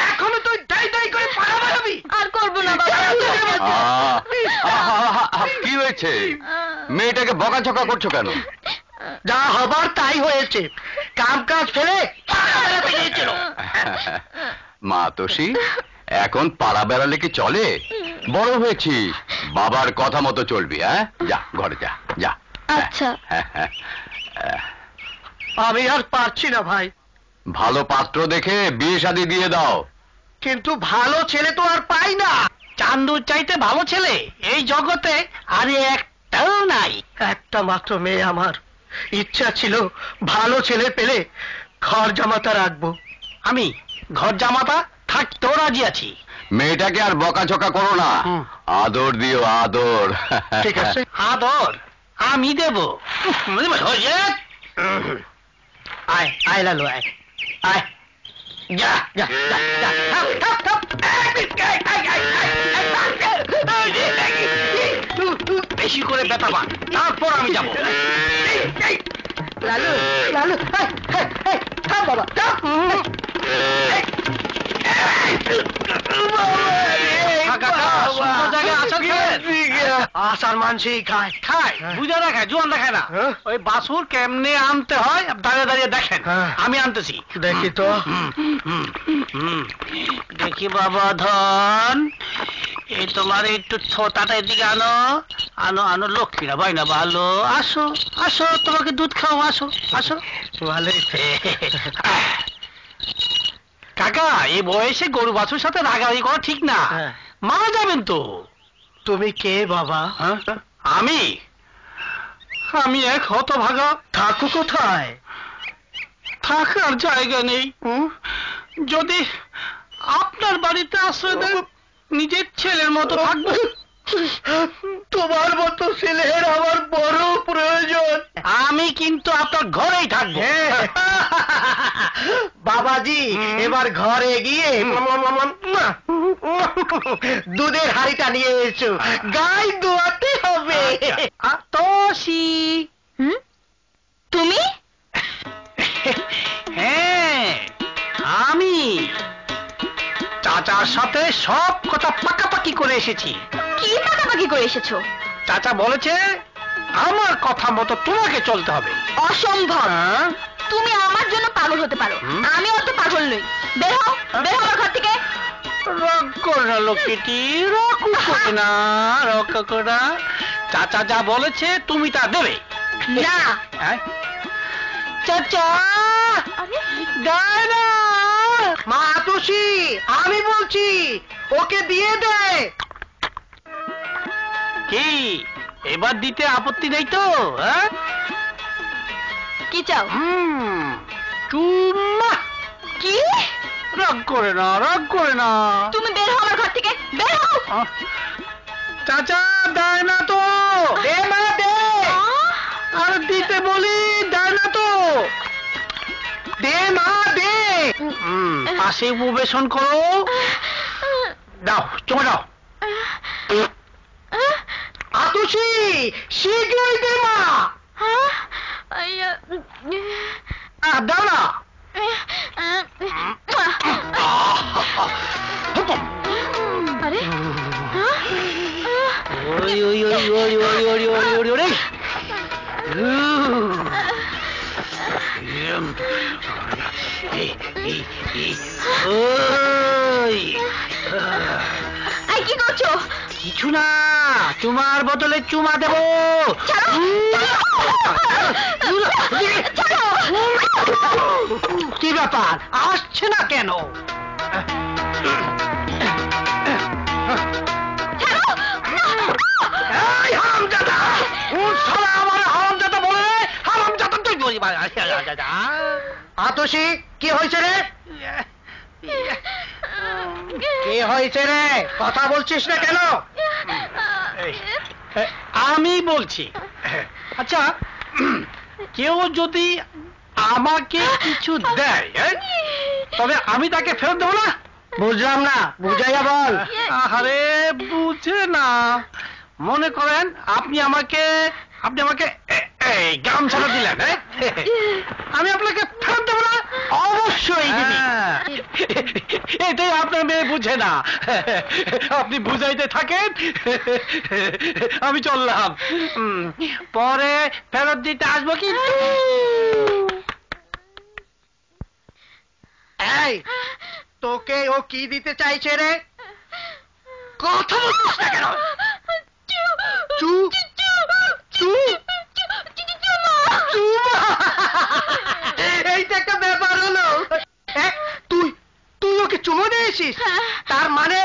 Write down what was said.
এখনো তুই দাই দাই করে পাড়া মারাবি? আর করবো না বাবা। কি হয়েছে? মেয়েটাকে বকাঝকা করছো কেন? যা হবার তাই হয়েছে, কাম কাজ ফেলে মা তোষী, এখন পাড়া বেড়ালে কি চলে? বড় হয়েছিস, বাবার কথা মতো চলবি। হ্যাঁ, যা ঘরে যা যা। আচ্ছা। আমি আর পারছি না ভাই। ভালো পাত্র দেখে বিয়ে শাদী দিয়ে দাও। কিন্তু ভালো ছেলে তো আর পাই না। চান্দুর চাইতে ভালো ছেলে এই জগতে আর একটাও নাই। একটা মাত্র মেয়ে আমার, ইচ্ছা ছিল ভালো ছেলে পেলে ঘর জামাতা রাখবো। আমি ঘর জামাতা থাকতেও রাজি আছি। মেয়েটাকে আর বকাঝকা করো না, আদর দিও, আদর। ঠিক আছে, আদর আমি দেব। আয় আয় লালু, আয় আয়, যা যা যা যা, বেশি করে ব্যথা পান, তারপর আমি যাবো। লালু লালু, থাম বাবা, আসার মানসি খায় খায়, বুঝে না খায়, জোয়ান দেখায় না। ওই বাসুর কেমনে আনতে হয় দাঁড়িয়ে দাঁড়িয়ে দেখেন, আমি আনতেছি। দেখি তো, দেখি বাবা ধন, এই তোমার একটু ছোটাটা এদিকে আনো, আনো আনো, লক্ষ্মীরা ভাই না ভালো, আসো আসো, তোমাকে দুধ খাও, আসো আসো। ভালো কাকা, এই বয়সে গরু বাছুর সাথে রাগারাগি করা ঠিক না, মারা যাবেন তো। তুমি কে বাবা? আমি আমি এক হতভাগা। থাকো কোথায়? থাকার জায়গা নেই। যদি আপনার বাড়িতে আশ্রয় দেন, নিজের ছেলের মতো থাকবো। তোমার মতো ছেলের আমার বড় প্রয়োজন। আমি কিন্তু আপনার ঘরেই থাকবো। বাবাজি, এবার ঘরে গিয়ে দুধের হাড়িটা নিয়ে এসো, গাই দোয়াতে হবে। তোষী, তুমি? হ্যাঁ আমি চাচার সাথে সব কথা পাকাপাকি করে এসেছি। কি পাকাপাকি করে এসেছো? চাচা বলেছে আমার কথা মতো তোমাকে চলতে হবে। অসম্ভব। তুমি আমার জন্য পাগল হতে পারো, আমি অত পাগল নই। বের হও, বের হও আমার ঘর থেকে। রাগ করো না লক্ষ্মীটি, রাগ করো না, রাগ করো না। চাচা যা বলেছে তুমি তা দেবে না। চাচা দেয় না। মা তোষী, আমি বলছি ওকে দিয়ে দে। কি এবার দিতে আপত্তি নেই তো? কি চাও? চুম্মা। কি? রাগ করে না, রাগ করে না। তুমি বের হও আমার ঘর থেকে, বের হও। চাচা দেয় না তো। দে মা দে। আর দিতে বলি, দেয় না তো। দে মা দে। পাশে উপবেশন করো, দাও, চুমা দাও। আতুষী, শীঘ্রই দে মা। দাও না। আরে ওই ওই ওই ওই ওই ওই ওই ওই ওই। কি করছো? কিছু না, চুমার বদলে চুমা দেব। কি ব্যাপার, আসছে না কেন? আতসী, কি হয়েছে রে? কি হয়েছে রে? কথা বলছিস না কেন? আমি বলছি। আচ্ছা, কেউ যদি আমাকে কিছু দেয় তবে আমি তাকে ফেরত দেবো না? বুঝলাম না, বুঝাইয়া বল। আরে বুঝে না, মনে করেন আপনি আমাকে এই গামছাটা দিলেন, আমি আপনাকে ফেরত দেবো না? অবশ্যই দিবি। এটাই আপনার মেয়ে বুঝে না। আপনি বুঝাইতে থাকেন, আমি চললাম। পরে ফেরত দিতে আসবো কি? এই, তোকে ও কি দিতে চাইছে রে? কথা বলছিস না কেন? চুপ চুপ। এইটা একটা ব্যাপার হলো। তুই তুই ওকে চুমো দিয়েছিস? তার মানে